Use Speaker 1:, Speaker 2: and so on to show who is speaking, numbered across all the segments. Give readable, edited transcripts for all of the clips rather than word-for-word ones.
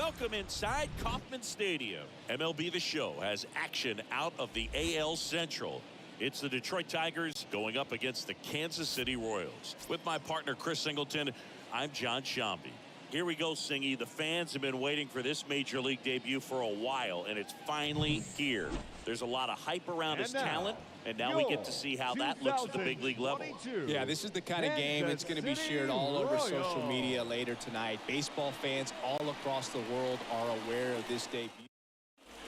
Speaker 1: Welcome inside Kauffman Stadium. MLB The Show has action out of the AL Central. It's the Detroit Tigers going up against the Kansas City Royals. With my partner, Chris Singleton, I'm John Shambi. Here we go, Singy. The fans have been waiting for this Major League debut for a while, and it's finally here. There's a lot of hype around his talent, and now we get to see how that looks at the big league level.
Speaker 2: Yeah, this is the kind of game that's going to be shared all over social media later tonight. Baseball fans all across the world are aware of this debut.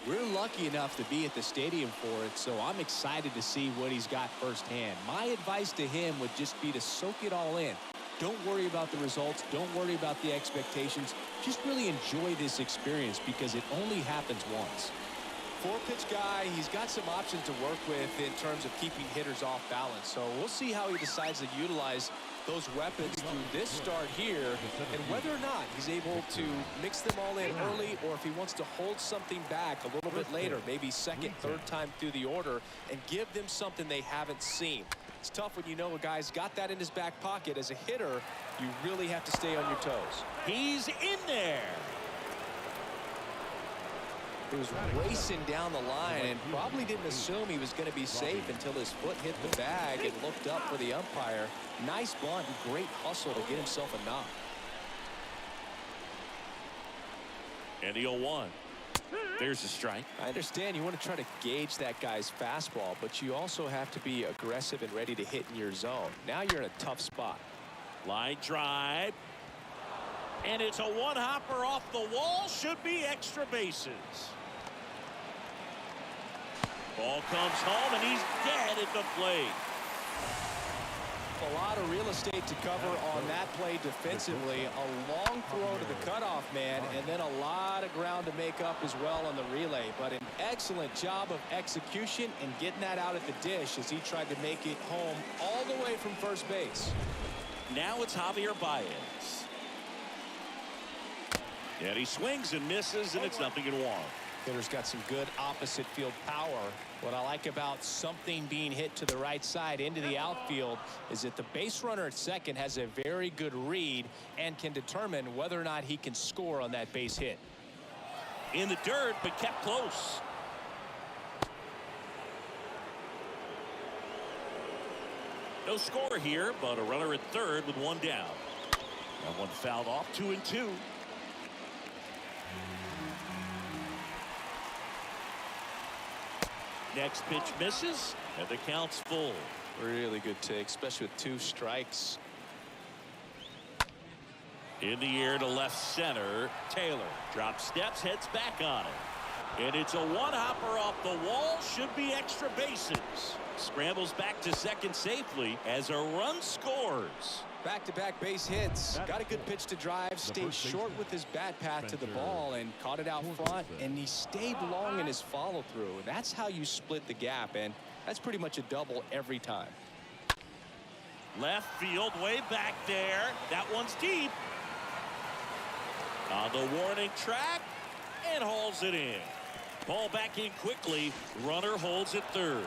Speaker 2: We're lucky enough to be at the stadium for it, so I'm excited to see what he's got firsthand. My advice to him would just be to soak it all in. Don't worry about the results. Don't worry about the expectations. Just really enjoy this experience because it only happens once. Four-pitch guy, he's got some options to work with in terms of keeping hitters off balance. So we'll see how he decides to utilize those weapons through this start here and whether or not he's able to mix them all in early or if he wants to hold something back a little bit later, maybe second, third time through the order and give them something they haven't seen. It's tough when you know a guy's got that in his back pocket. As a hitter, you really have to stay on your toes.
Speaker 1: He's in there.
Speaker 2: He was racing down the line and probably didn't assume he was going to be safe until his foot hit the bag and looked up for the umpire. Nice bunt and great hustle to get himself a knock.
Speaker 1: And the 0-1. There's a strike.
Speaker 2: I understand you want to try to gauge that guy's fastball, but you also have to be aggressive and ready to hit in your zone. Now you're in a tough spot.
Speaker 1: Line drive. And it's a one-hopper off the wall. Should be extra bases. Ball comes home, and he's dead at the plate.
Speaker 2: A lot of real estate to cover on that play defensively. A long throw to the cutoff man, and then a lot of ground to make up as well on the relay. But an excellent job of execution and getting that out at the dish as he tried to make it home all the way from first base.
Speaker 1: Now it's Javier Baez. And he swings and misses, and it's 0-1.
Speaker 2: Hitter's got some good opposite field power. What I like about something being hit to the right side into the outfield is that the base runner at second has a very good read and can determine whether or not he can score on that base hit.
Speaker 1: In the dirt, but kept close. No score here, but a runner at third with one down. That one fouled off, 2-2. Next pitch misses, and the count's full.
Speaker 2: Really good take, especially with 2 strikes.
Speaker 1: In the air to left center. Taylor drops steps, heads back on it. And it's a one-hopper off the wall. Should be extra bases. Scrambles back to second safely as a run scores.
Speaker 2: Back-to-back base hits. Got a good pitch to drive. Stayed short with his bat path to the ball and caught it out front. And he stayed long in his follow-through. That's how you split the gap. And that's pretty much a double every time.
Speaker 1: Left field, way back there. That one's deep. On the warning track and hauls it in. Ball back in quickly. Runner holds at third.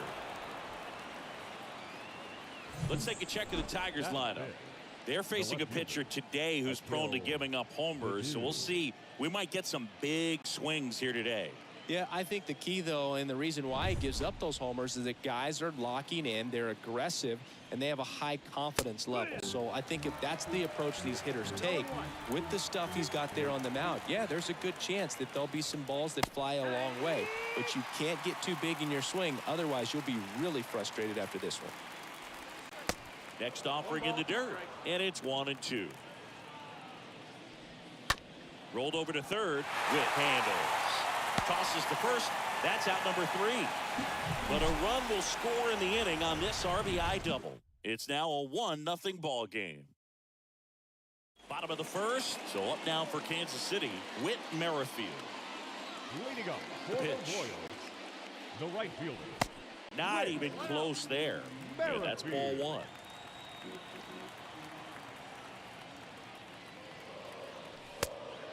Speaker 1: Let's take a check of the Tigers lineup. They're facing a pitcher today who's prone to giving up homers, so we'll see. We might get some big swings here today.
Speaker 2: Yeah, I think the key, though, and the reason why he gives up those homers is that guys are locking in, they're aggressive, and they have a high confidence level. So I think if that's the approach these hitters take, with the stuff he's got there on the mound, yeah, there's a good chance that there'll be some balls that fly a long way. But you can't get too big in your swing, otherwise you'll be really frustrated after this one.
Speaker 1: Next offering in the dirt, and it's 1-2. Rolled over to third with handles. Tosses to first. That's out number 3. But a run will score in the inning on this RBI double. It's now a 1-0 ball game. Bottom of the first, so up now for Kansas City, Whit Merrifield.
Speaker 3: Leading up for
Speaker 1: The
Speaker 3: the
Speaker 1: pitch.
Speaker 3: Royals, the right fielder.
Speaker 1: Not even close there. And that's ball 1.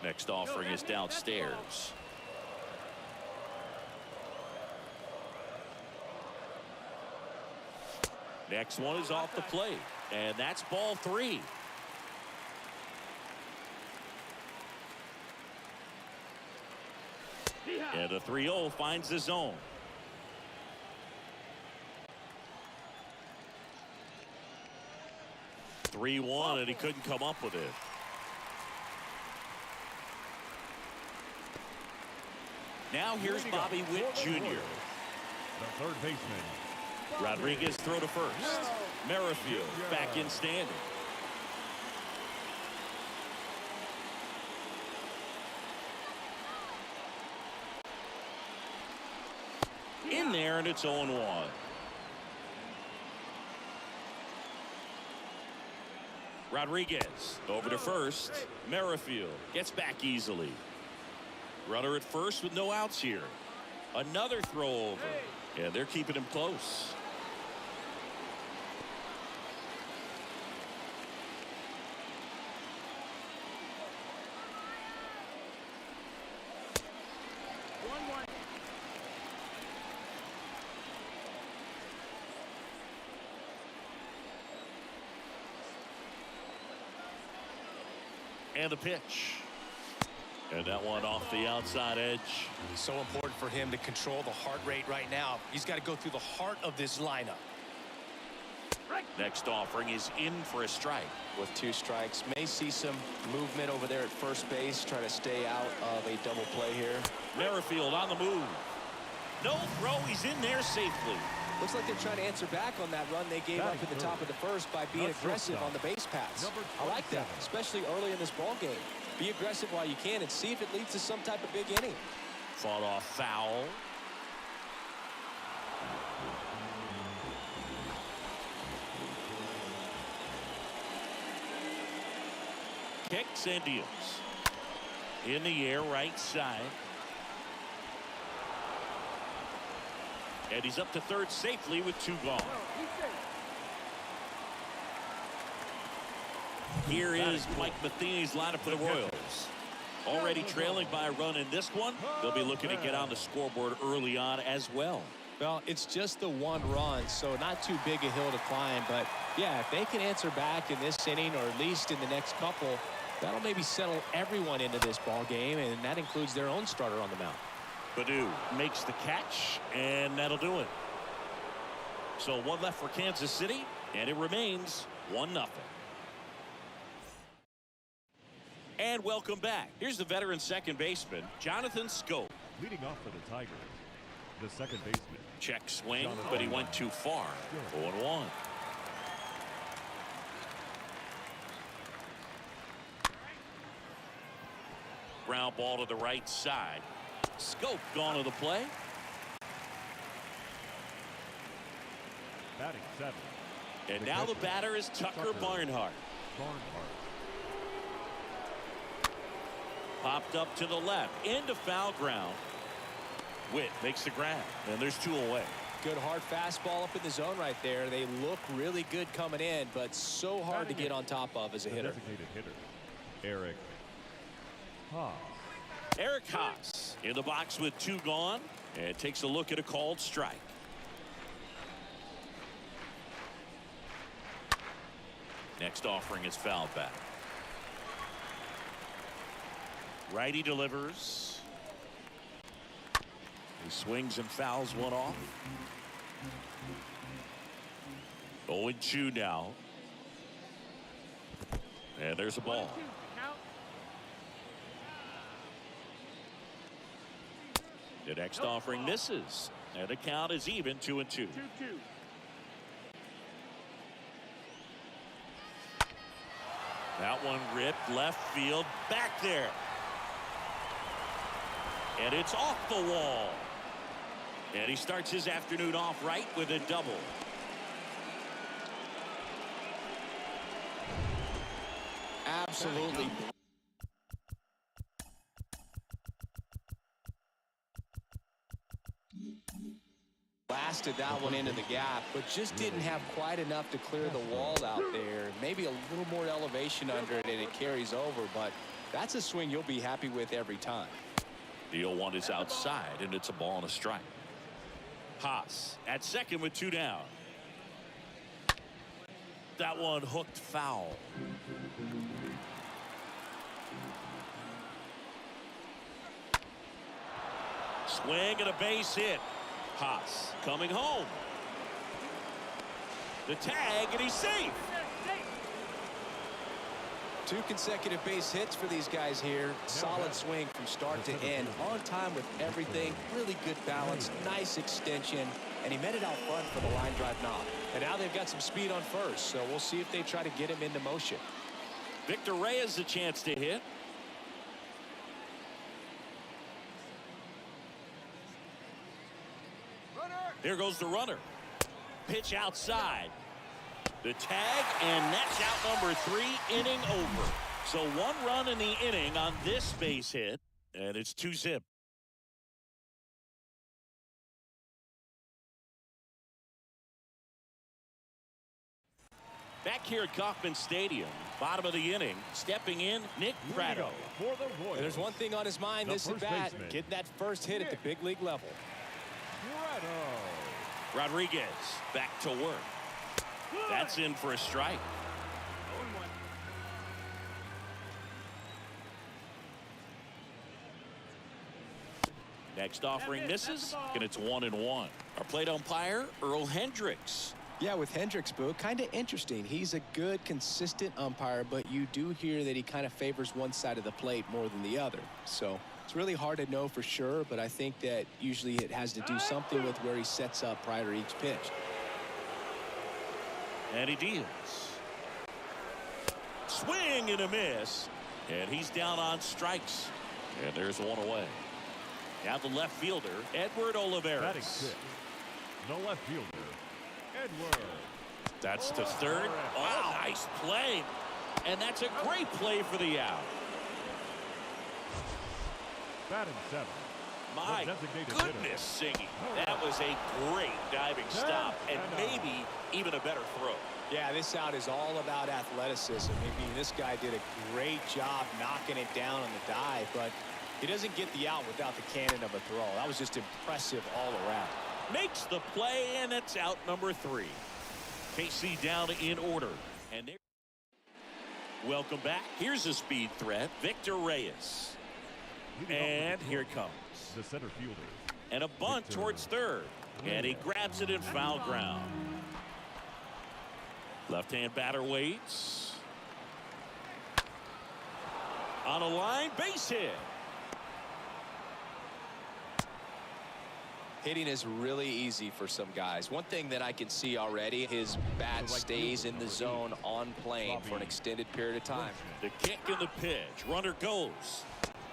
Speaker 1: Next offering is downstairs. Next one is off the plate, and that's ball 3. And a 3-0 finds the zone. (3-1), and he couldn't come up with it. Now here's Bobby Witt Jr.
Speaker 3: The third baseman.
Speaker 1: Rodriguez throw to first. Merrifield back in standing. In there, and it's 0-1. Rodriguez over to first. Merrifield gets back easily. Runner at first with no outs here. Another throw over. And they're keeping him close. And the pitch. And that one off the outside edge.
Speaker 4: So important for him to control the heart rate right now. He's got to go through the heart of this lineup.
Speaker 1: Next offering is in for a strike.
Speaker 2: With 2 strikes, may see some movement over there at first base. Try to stay out of a double play here.
Speaker 1: Merrifield on the move. No throw. He's in there safely.
Speaker 2: Looks like they're trying to answer back on that run they gave up at the top of the first by being aggressive on the base paths. I like that, especially early in this ball game. Be aggressive while you can and see if it leads to some type of big inning.
Speaker 1: Fought off foul. Kicks and deals. In the air, right side. And he's up to third safely with 2 gone. Here is Mike Matheny's lineup for the Royals. Already trailing by a run in this one. They'll be looking to get on the scoreboard early on as well.
Speaker 2: Well, it's just the 1 run, so not too big a hill to climb. But, yeah, if they can answer back in this inning or at least in the next couple, that'll maybe settle everyone into this ball game, and that includes their own starter on the mound.
Speaker 1: Prado makes the catch, and that'll do it. So 1 left for Kansas City, and it remains 1-0. And welcome back. Here's the veteran second baseman, Jonathan Scope.
Speaker 3: Leading off for the Tigers, the second baseman.
Speaker 1: Check swing, but he went too far. 0-1. Ground ball to the right side. Scope gone to the play.
Speaker 3: Batting 7.
Speaker 1: And now the batter is Tucker Barnhart. Popped up to the left, into foul ground. Witt makes the grab, and there's 2 away.
Speaker 2: Good hard fastball up in the zone right there. They look really good coming in, but so hard to get on top of as a hitter.
Speaker 3: Designated hitter, Eric Haas.
Speaker 1: Eric Haas in the box with 2 gone, and takes a look at a called strike. Next offering is fouled back. Righty delivers. He swings and fouls one off. 0-2 now. And there's a ball. The next offering misses, and the count is even 2-2. That one ripped left field back there. And it's off the wall. And he starts his afternoon off right with a double.
Speaker 2: Absolutely. Blasted that one into the gap, but just didn't have quite enough to clear the wall out there. Maybe a little more elevation under it and it carries over, but that's a swing you'll be happy with every time.
Speaker 1: The 0-1 is outside, and it's a ball and a strike. Haas at second with 2 down. That one hooked foul. Swing and a base hit. Haas coming home. The tag, and he's safe.
Speaker 2: 2 consecutive base hits for these guys here. Solid swing from start to end. On time with everything. Really good balance. Nice extension. And he met it out front for the line drive knock.
Speaker 4: And now they've got some speed on first, so we'll see if they try to get him into motion.
Speaker 1: Victor Reyes a chance to hit. Here goes the runner. Pitch outside. The tag, and that's out number 3, inning over. So 1 run in the inning on this base hit, and it's 2-zip. Back here at Kauffman Stadium, bottom of the inning, stepping in, Nick Prado.
Speaker 4: And there's one thing on his mind this at bat, getting that first hit at the big league level.
Speaker 1: Rodriguez back to work. That's in for a strike. Next offering misses, and it's 1-1. Our plate umpire, Earl Hendricks.
Speaker 2: Yeah, with Hendricks, Boo, kind of interesting. He's a good, consistent umpire, but you do hear that he kind of favors one side of the plate more than the other. So it's really hard to know for sure, but I think that usually it has to do something with where he sets up prior to each pitch.
Speaker 1: And he deals. Swing and a miss, and he's down on strikes. And there's 1 away. Now the left fielder, Edward Olivares.
Speaker 3: Batting 6. The left fielder, Edward.
Speaker 1: That's to third. Oh, nice play. And that's a great play for the out.
Speaker 3: Batting 7.
Speaker 1: My goodness singing. That was a great diving stop, and maybe even a better throw.
Speaker 4: Yeah, this out is all about athleticism. I mean, this guy did a great job knocking it down on the dive, but he doesn't get the out without the cannon of a throw. That was just impressive all around.
Speaker 1: Makes the play, and it's out number 3. KC down in order. And welcome back. Here's a speed threat, Victor Reyes. And here it comes.
Speaker 3: The center fielder.
Speaker 1: And a bunt towards third. And he grabs it in foul ground. Left-hand batter waits. On a line, base hit.
Speaker 2: Hitting is really easy for some guys. One thing that I can see already, his bat stays in the zone on plane for an extended period of time.
Speaker 1: The kick and the pitch. Runner goes.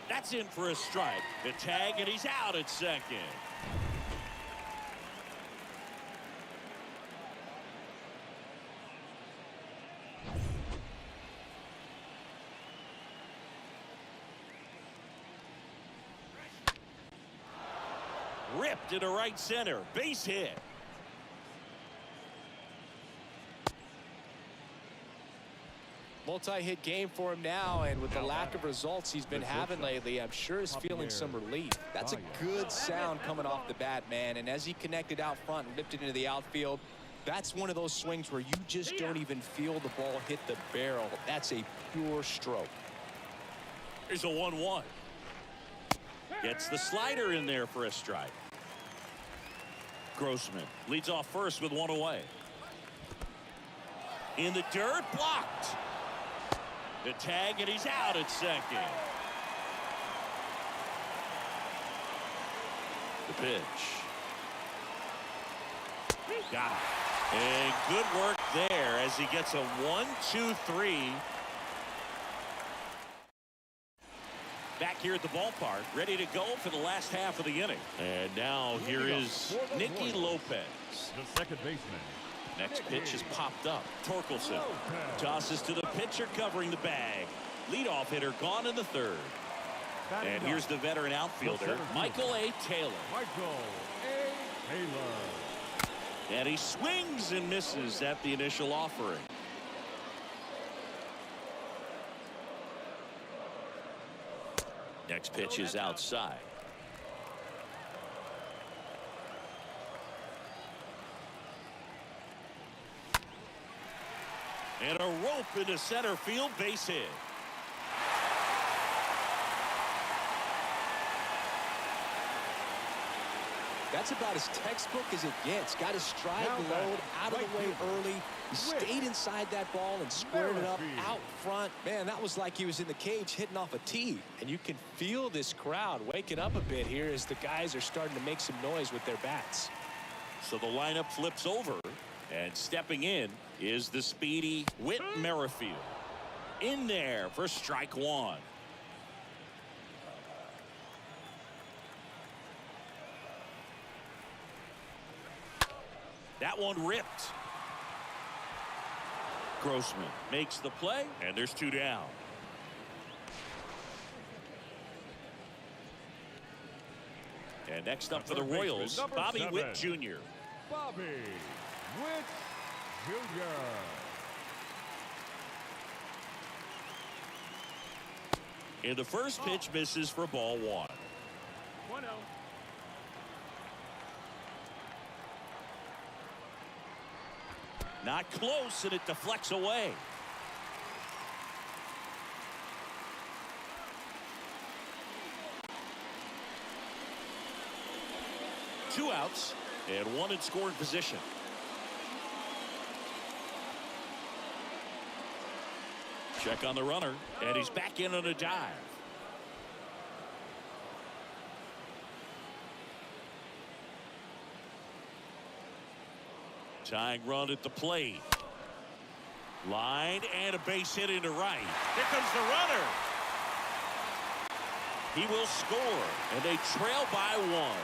Speaker 1: That's in for a strike. The tag, and he's out at second. Ripped into right center. Base hit.
Speaker 4: Multi-hit game for him now, and with the lack of results he's been having lately, I'm sure he's feeling some relief.
Speaker 2: That's a good sound coming off the bat, man. And as he connected out front and ripped it into the outfield, that's one of those swings where you just don't even feel the ball hit the barrel. That's a pure stroke.
Speaker 1: Here's a 1-1. Gets the slider in there for a strike. Grossman leads off first with 1 away. In the dirt, blocked. The tag, and he's out at second. The pitch. Got it. And good work there as he gets a 1-2-3. Back here at the ballpark, ready to go for the last half of the inning. And now here is Nicky Lopez.
Speaker 3: The second baseman.
Speaker 1: Next pitch has popped up. Torkelson tosses to the pitcher covering the bag. Leadoff hitter gone in the third. And here's the veteran outfielder, Michael A. Taylor.
Speaker 3: Michael A. Taylor.
Speaker 1: And he swings and misses at the initial offering. Next pitch is outside. And a rope into center field, base hit.
Speaker 4: That's about as textbook as it gets. Got his stride load out of the way early. He stayed inside that ball and squared it up out front. Man, that was like he was in the cage hitting off a tee. And you can feel this crowd waking up a bit here as the guys are starting to make some noise with their bats.
Speaker 1: So the lineup flips over, and stepping in is the speedy Whit Merrifield. In there for strike one. That one ripped. Grossman makes the play, and there's two down. And next up for the Royals, Bobby Witt Jr.
Speaker 3: Bobby Witt Jr.
Speaker 1: And the first pitch misses for ball one.
Speaker 3: 1-0.
Speaker 1: Not close, and it deflects away. Two outs and one in scoring position. Check on the runner, and he's back in on a dive. Tying run at the plate. Line and a base hit into right. Here comes the runner. He will score, and they trail by one.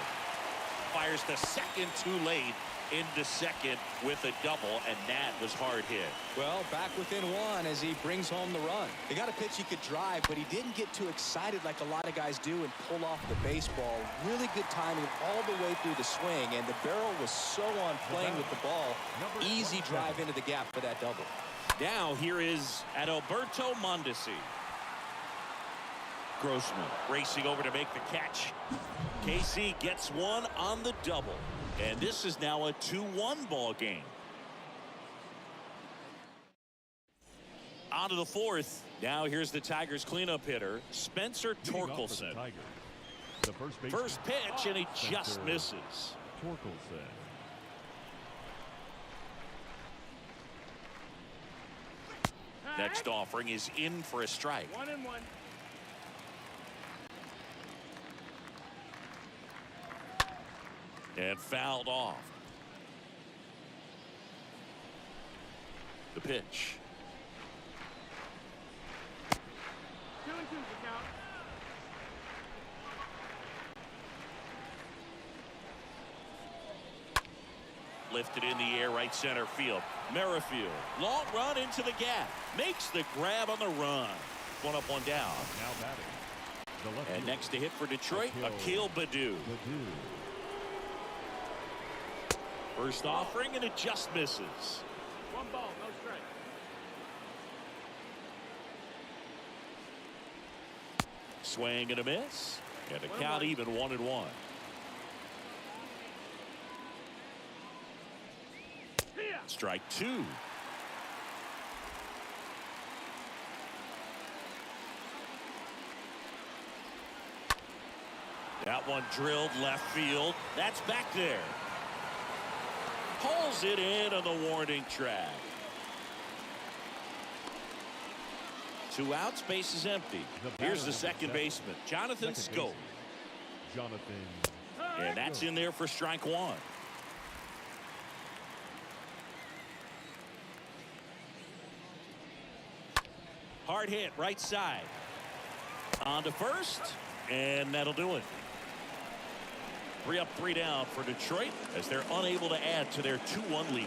Speaker 1: Fires to second too late into second with a double, and that was hard hit.
Speaker 4: Well, back within one as he brings home the run. He got a pitch he could drive, but he didn't get too excited like a lot of guys do and pull off the baseball. Really good timing all the way through the swing, and the barrel was so on playing with the ball. Easy drive into the gap for that double.
Speaker 1: Now here is Adalberto Mondesi. Grossman racing over to make the catch. KC gets one on the double. And this is now a 2-1 ball game. On to the fourth. Now here's the Tigers cleanup hitter, Spencer Torkelson. First pitch, and he just misses.
Speaker 3: Torkelson.
Speaker 1: Next offering is in for a strike.
Speaker 3: 1-1.
Speaker 1: And fouled off. The pitch.
Speaker 3: 2-2 the count.
Speaker 1: Lifted in the air, right center field. Merrifield, long run into the gap. Makes the grab on the run. One up, one down.
Speaker 3: Now batting.
Speaker 1: And next to hit for Detroit, Akil Baddoo. First offering, and it just misses.
Speaker 3: 1 ball, no strike.
Speaker 1: Swing and a miss. And the count even 1-1. Strike two. That one drilled left field. That's back there. Pulls it in on the warning track. 2 outs, base is empty. Here's the second baseman, Jonathan Scope. And that's in there for strike one. Hard hit, right side. On to first, and that'll do it. 3 up, 3 down for Detroit as they're unable to add to their 2-1 lead.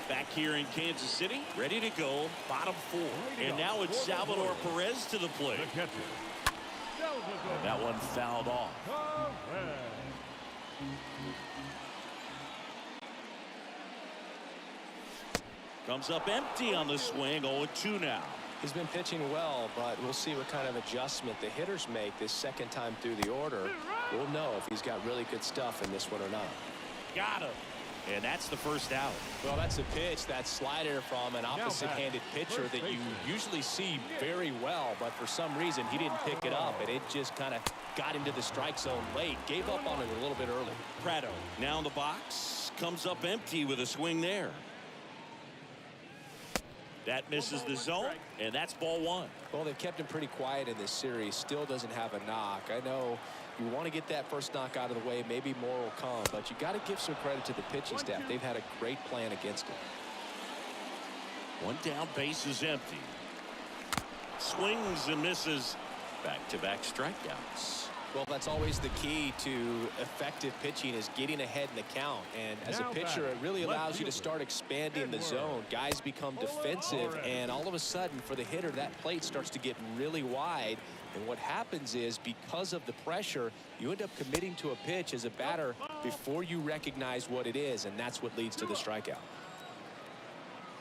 Speaker 1: Back here in Kansas City, ready to go, bottom 4. And now it's Salvador Perez to the plate. And that one fouled off. Comes up empty on the swing, 0-2 now.
Speaker 4: He's been pitching well, but we'll see what kind of adjustment the hitters make this second time through the order. We'll know if he's got really good stuff in this one or not.
Speaker 1: Got him. And that's the first out.
Speaker 4: Well, that's a pitch, that slider from an opposite-handed pitcher that you usually see very well, but for some reason he didn't pick it up, and it just kind of got into the strike zone late. Gave up on it a little bit early.
Speaker 1: Prado now in the box, comes up empty with a swing there. That misses the zone, and that's ball one.
Speaker 4: Well, they've kept him pretty quiet in this series. Still doesn't have a knock. I know you want to get that first knock out of the way. Maybe more will come, but you got to give some credit to the pitching staff. They've had a great plan against him.
Speaker 1: One down, base is empty. Swings and misses. Back-to-back strikeouts.
Speaker 4: Well, that's always the key to effective pitching, is getting ahead in the count. And as a pitcher, it really allows you to start expanding the zone. Guys become defensive, and all of a sudden, for the hitter, that plate starts to get really wide. And what happens is, because of the pressure, you end up committing to a pitch as a batter before you recognize what it is, and that's what leads to the strikeout.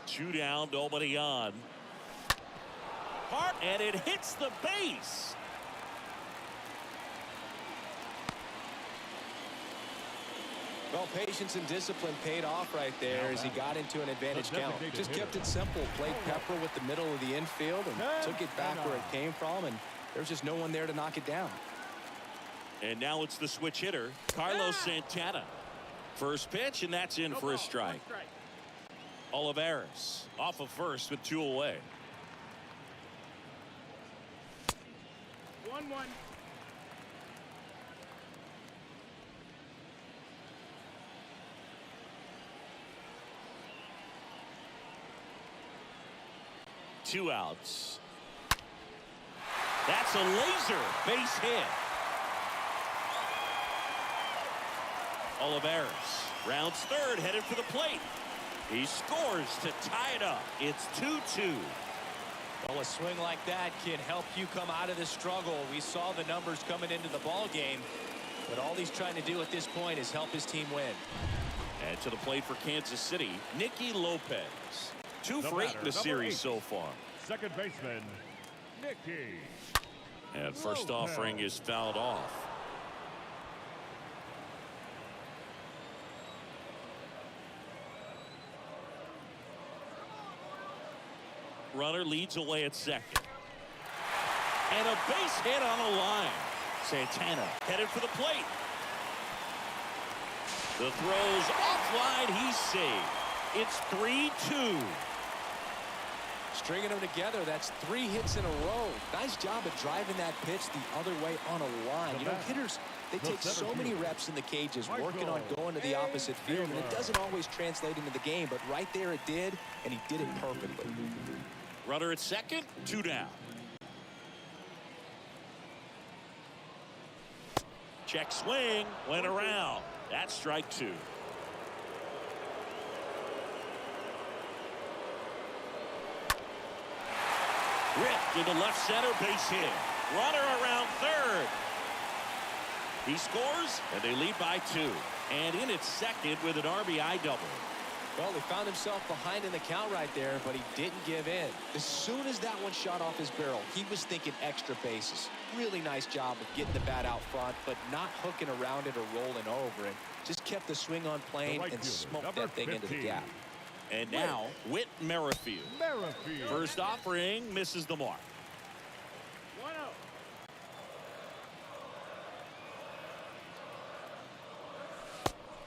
Speaker 1: 2 down, nobody on. Hard, and it hits the base.
Speaker 4: Well, patience and discipline paid off right there as he got into an advantage count. Just kept it simple. Played pepper with the middle of the infield and took it back where it came from, and there's just no one there to knock it down.
Speaker 1: And now it's the switch hitter, Carlos Santana. First pitch, and that's in for a strike. Olivares off of first with 2 away.
Speaker 5: 1-1.
Speaker 1: Two outs. That's a laser base hit. Olivares rounds third, headed for the plate. He scores to tie it up. It's 2-2.
Speaker 4: Well, a swing like that can help you come out of the struggle. We saw the numbers coming into the ball game, but all he's trying to do at this point is help his team win.
Speaker 1: And to the plate for Kansas City, Nicky Lopez. 2 for 8 in the series so far.
Speaker 3: Second baseman, Nicky.
Speaker 1: And first offering is fouled off. Runner leads away at second. And a base hit on the line. Santana headed for the plate. The throw's offline. He's saved. It's 3-2.
Speaker 4: Stringing them together, that's 3 hits in a row. Nice job of driving that pitch the other way on a line. You know, hitters, they take so many reps in the cages working on going to the opposite field, and it doesn't always translate into the game, but right there it did, and he did it perfectly.
Speaker 1: Runner at second, 2 down. Check swing, went around. That's strike 2. Ripped into left center, base hit. Runner around third. He scores, and they lead by 2. And in at second with an RBI double.
Speaker 4: Well, he found himself behind in the count right there, but he didn't give in. As soon as that one shot off his barrel, he was thinking extra bases. Really nice job of getting the bat out front, but not hooking around it or rolling over it. Just kept the swing on plane and smoked that thing into the gap.
Speaker 1: And now, Whit Merrifield. First offering misses the mark.
Speaker 5: 1-0.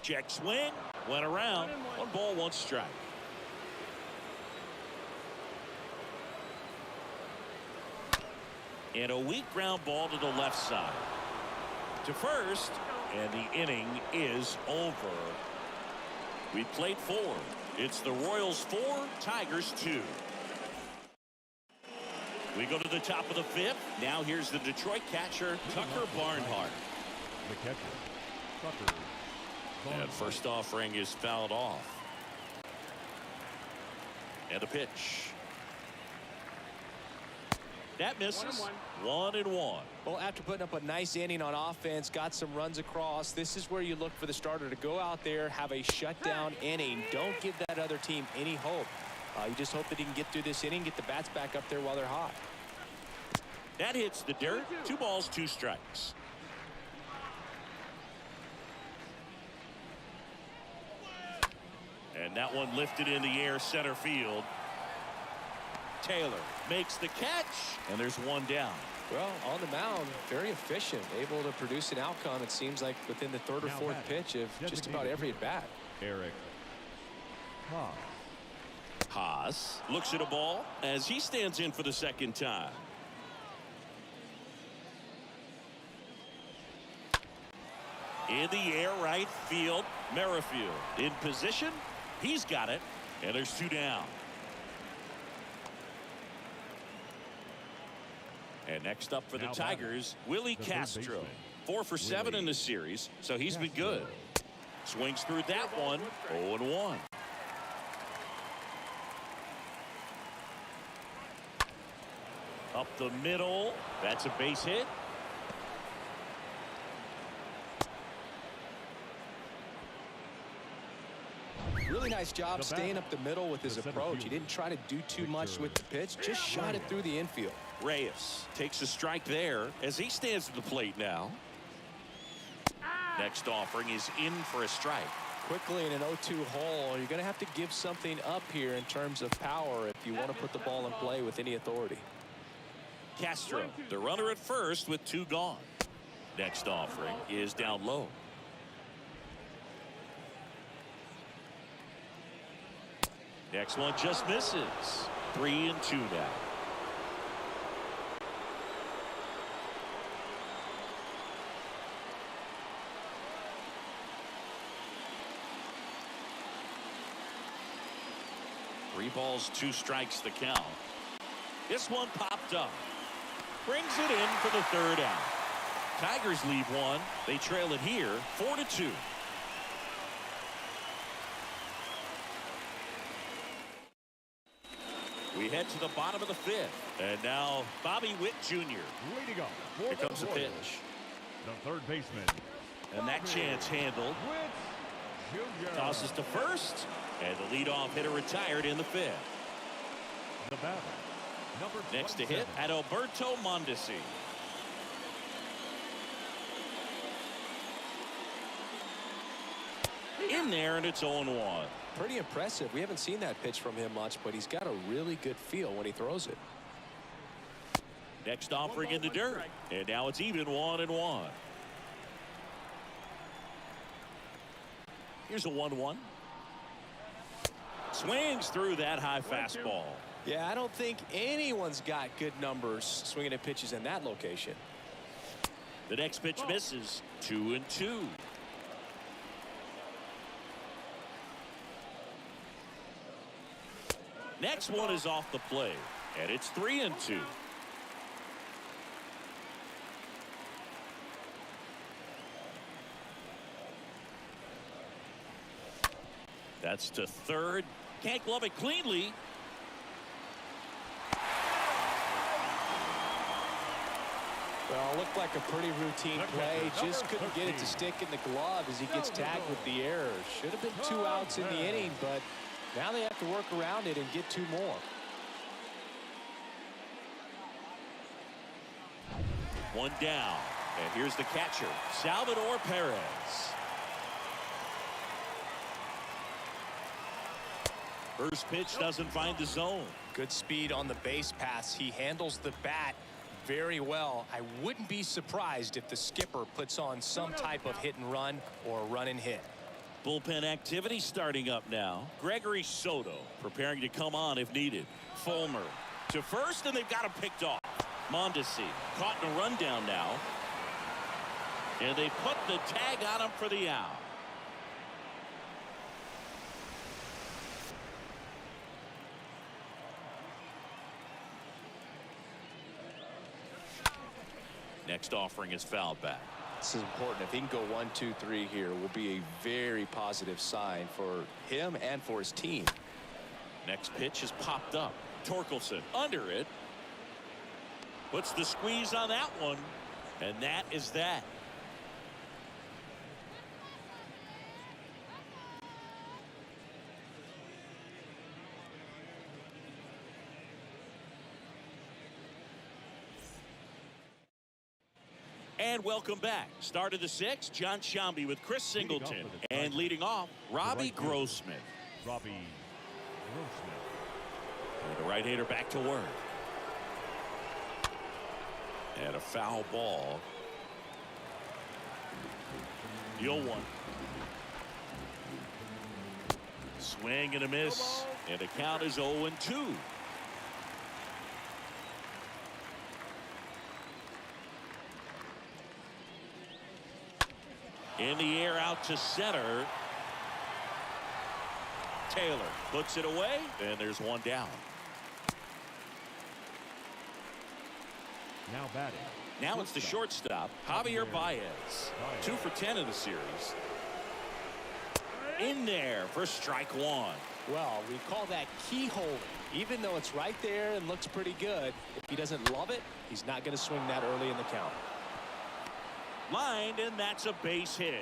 Speaker 1: Check swing, went around. 1 ball, 1 strike. And a weak ground ball to the left side. To first, and the inning is over. We played 4. It's the Royals 4, Tigers 2. We go to the top of the 5th. Now here's the Detroit catcher, Tucker Barnhart.
Speaker 3: The catcher, Tucker.
Speaker 1: And first offering is fouled off. And a pitch. That misses. 1-1.
Speaker 4: Well, after putting up a nice inning on offense, got some runs across, this is where you look for the starter to go out there, have a shutdown inning. Don't give that other team any hope. You just hope that he can get through this inning, get the bats back up there while they're hot.
Speaker 1: That hits the dirt. 2 balls, 2 strikes. And that one lifted in the air center field. Taylor makes the catch, and there's one down.
Speaker 4: Well, on the mound, very efficient, able to produce an outcome, it seems like, within the third or fourth pitch of just about every at-bat.
Speaker 3: Eric Haas.
Speaker 1: Haas looks at a ball as he stands in for the second time. In the air, right field. Merrifield in position. He's got it, and there's two down. And next up for the Tigers, Willie Castro. 4 for 7 in the series, so he's been good. Swings through that one. 0-1. Up the middle. That's a base hit.
Speaker 4: Really nice job staying up the middle with his approach. He didn't try to do too much with the pitch, just shot it through the infield.
Speaker 1: Reyes takes a strike there as he stands at the plate now. Next offering is in for a strike.
Speaker 4: Quickly in an 0-2 hole, you're going to have to give something up here in terms of power if you want to put the ball in play with any authority.
Speaker 1: Castro, the runner at first with 2 gone. Next offering is down low. Next one just misses. 3-2 now. Three balls, 2 strikes the count. This one popped up. Brings it in for the third out. Tigers leave one. They trail it here 4-2. We head to the bottom of the 5th. And now Bobby Witt Jr.
Speaker 3: Leading off for
Speaker 1: Here
Speaker 3: the
Speaker 1: comes the
Speaker 3: Royals,
Speaker 1: pitch.
Speaker 3: the third baseman.
Speaker 1: And that chance handled.
Speaker 3: Witt Jr.
Speaker 1: Tosses to first. And the leadoff hitter retired in the 5th.
Speaker 3: The batter, number
Speaker 1: Next to
Speaker 3: 27.
Speaker 1: hit, Adalberto Mondesi. In there, and it's 0-1.
Speaker 4: Pretty impressive. We haven't seen that pitch from him much, but he's got a really good feel when he throws it.
Speaker 1: Next offering in the dirt. And now it's even 1-1. Here's a 1-1. Swings through that high fastball.
Speaker 4: Yeah, I don't think anyone's got good numbers swinging at pitches in that location.
Speaker 1: The next pitch misses. 2-2. Next one is off the plate, and it's 3-2. That's to third. Can't glove it cleanly.
Speaker 4: Well, it looked like a pretty routine play. Just couldn't get it to stick in the glove as he gets tagged with the error. Should have been 2 outs in the inning, but now they have to work around it and get 2 more.
Speaker 1: One down. And here's the catcher, Salvador Perez. First pitch doesn't find the zone.
Speaker 4: Good speed on the base pass. He handles the bat very well. I wouldn't be surprised if the skipper puts on some type of hit and run or run and hit.
Speaker 1: Bullpen activity starting up now. Gregory Soto preparing to come on if needed. Fulmer to first, and they've got him picked off. Mondesi caught in a rundown now. And they put the tag on him for the out. Next offering is fouled back.
Speaker 4: This is important. If he can go 1, 2, 3 here, will be a very positive sign for him and for his team.
Speaker 1: Next pitch is popped up. Torkelson under it. Puts the squeeze on that one. And that is that. And welcome back. Start of the 6th, John Sciambi with Chris Singleton. And leading off, Robbie Grossman.
Speaker 3: Robbie Grossman.
Speaker 1: And the right-hander back to work. And a foul ball. 0-1. Swing and a miss. And the count is 0-2. In the air out to center. Taylor puts it away, and there's one down.
Speaker 3: Now batting.
Speaker 1: Now it's the shortstop, Javier Baez. 2 for 10 in the series. In there for strike one.
Speaker 4: Well, we call that keyhole. Even though it's right there and looks pretty good, if he doesn't love it, he's not going to swing that early in the count.
Speaker 1: Lined, and that's a base hit.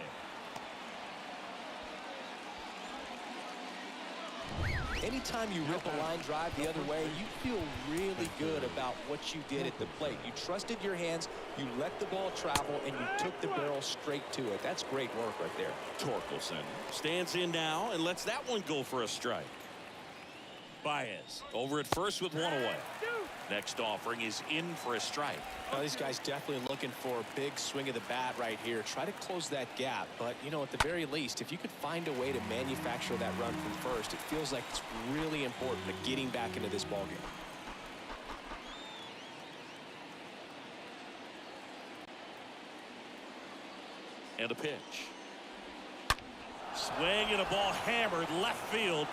Speaker 4: Anytime you rip a line drive the other way, you feel really good about what you did at the plate. You trusted your hands, you let the ball travel, and you took the barrel straight to it. That's great work right there.
Speaker 1: Torkelson stands in now and lets that one go for a strike. Baez over at first with one away. Next offering is in for a strike.
Speaker 4: Now, these guys definitely looking for a big swing of the bat right here. Try to close that gap. But, you know, at the very least, if you could find a way to manufacture that run from first, it feels like it's really important to getting back into this ballgame.
Speaker 1: And a pitch. Swing and a ball hammered left field.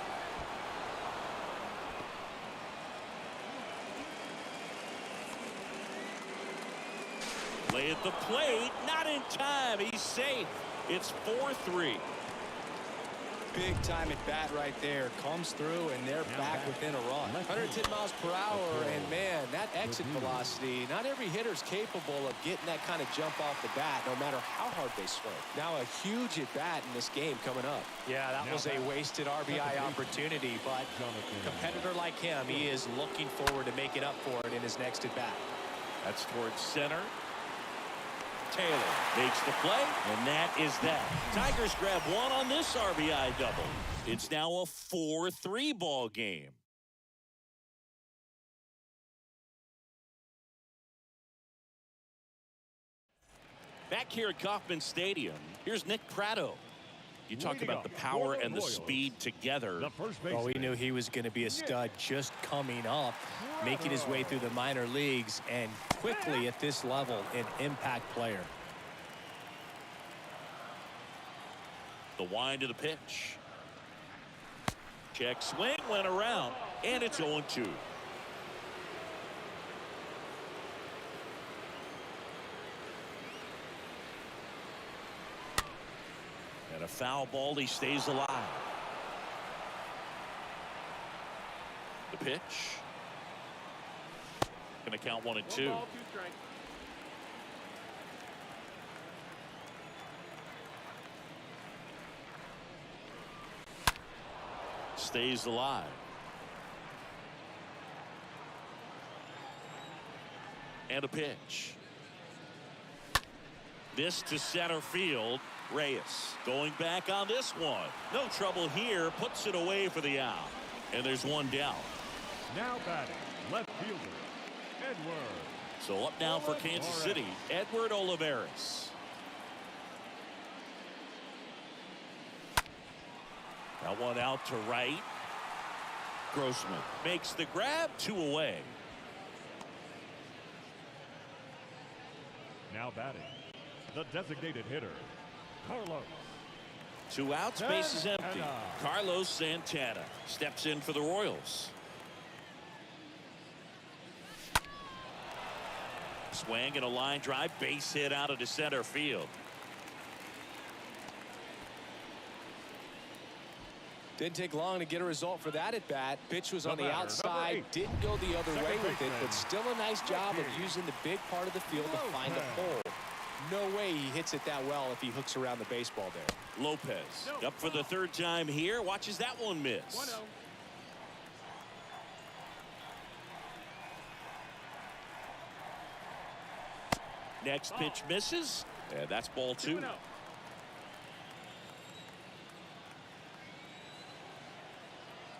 Speaker 1: Lay at the plate, not in time. He's safe. It's 4-3.
Speaker 4: Big time at bat right there. Comes through, and they're back within a run. 110 miles per hour, and man, that exit velocity, not every hitter's capable of getting that kind of jump off the bat, no matter how hard they swing. Now a huge at bat in this game coming up. Yeah, that was a wasted RBI opportunity, but a competitor like him, he is looking forward to making up for it in his next at bat.
Speaker 1: That's towards center. Taylor makes the play, and that is that. Tigers grab one on this RBI double. It's now a 4-3 ball game. Back here at Kauffman Stadium, here's Nick Prado. You talk about the power and the speed together.
Speaker 4: Well, we knew he was going to be a stud just coming up, making his way through the minor leagues, and quickly at this level, an impact player.
Speaker 1: The wind of the pitch. Check swing, went around, and it's 0-2. And a foul ball, he stays alive. The pitch. Gonna count 1 and 2. Stays alive. And a pitch. This to center field. Reyes going back on this one. No trouble here. Puts it away for the out. And there's one down.
Speaker 3: Now batting, left fielder, Edward.
Speaker 1: So up now for Kansas City, Edward Olivares. That one out to right. Grossman makes the grab, 2 away.
Speaker 3: Now batting, the designated hitter, Carlos.
Speaker 1: 2 outs, base is empty.
Speaker 3: Santana.
Speaker 1: Carlos Santana steps in for the Royals. Swing and a line drive, base hit out of the center field.
Speaker 4: Didn't take long to get a result for that at bat. Pitch was on the outside, didn't go the other way with it, but still a nice job of using the big part of the field to find a hole. No way he hits it that well if he hooks around the baseball there.
Speaker 1: Lopez up for the 3rd time here. Watches that one miss.
Speaker 5: 1-0.
Speaker 1: Next pitch misses, and that's ball 2.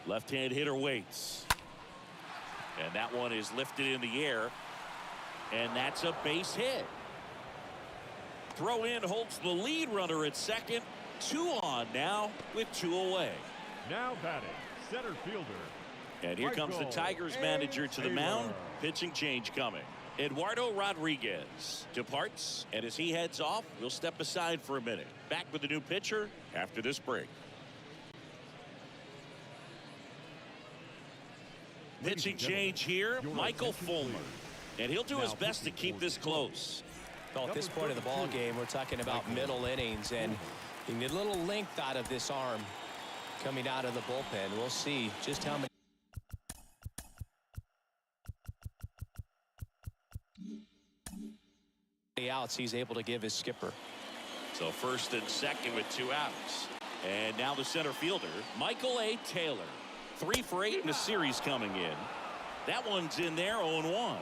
Speaker 1: Left-hand hitter waits. And that one is lifted in the air. And that's a base hit. Throw in holds the lead runner at second. 2 on now with 2 away.
Speaker 3: Now batting, center fielder.
Speaker 1: And here comes the Tigers manager to the mound. Pitching change coming. Eduardo Rodriguez departs, and as he heads off, we'll step aside for a minute. Back with the new pitcher after this break. Pitching change here, Michael Fulmer. And he'll do his best to keep this close.
Speaker 4: Well, at this point of the ball game, we're talking about middle innings, and you need a little length out of this arm coming out of the bullpen. We'll see just how many outs he's able to give his skipper.
Speaker 1: So first and second with 2 outs. And now the center fielder, Michael A. Taylor. 3 for 8 in the series coming in. That one's in there, 0-1.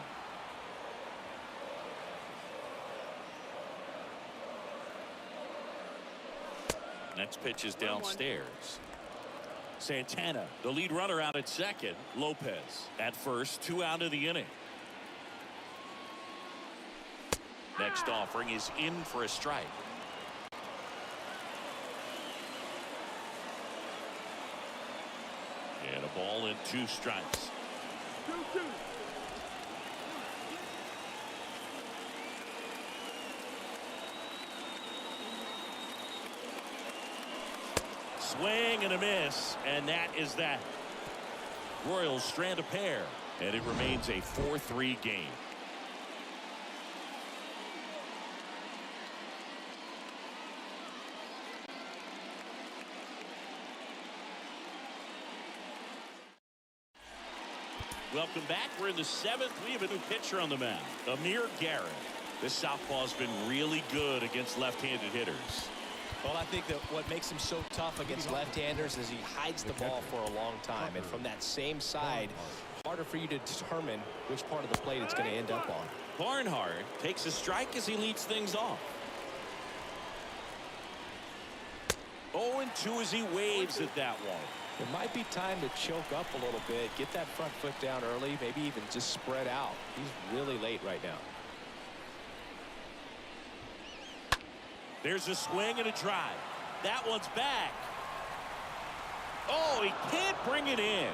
Speaker 1: Next pitch is downstairs. Santana, the lead runner, out at second. Lopez at first, 2 out of the inning. Next offering is in for a strike. And a ball and 2 strikes.
Speaker 5: 2-2.
Speaker 1: Swing and a miss, and that is that. Royals strand a pair, and it remains a 4-3 game. Welcome back. We're in the 7th. We have a new pitcher on the mound, Amir Garrett. This southpaw's been really good against left-handed hitters.
Speaker 4: Well, I think that what makes him so tough against left-handers is he hides the ball for a long time, and from that same side, harder for you to determine which part of the plate it's going to end up on.
Speaker 1: Barnhart takes a strike as he leads things off. 0-2 as he waves at that one.
Speaker 4: It might be time to choke up a little bit, get that front foot down early, maybe even just spread out. He's really late right now.
Speaker 1: There's a swing and a drive. That one's back. Oh, he can't bring it in.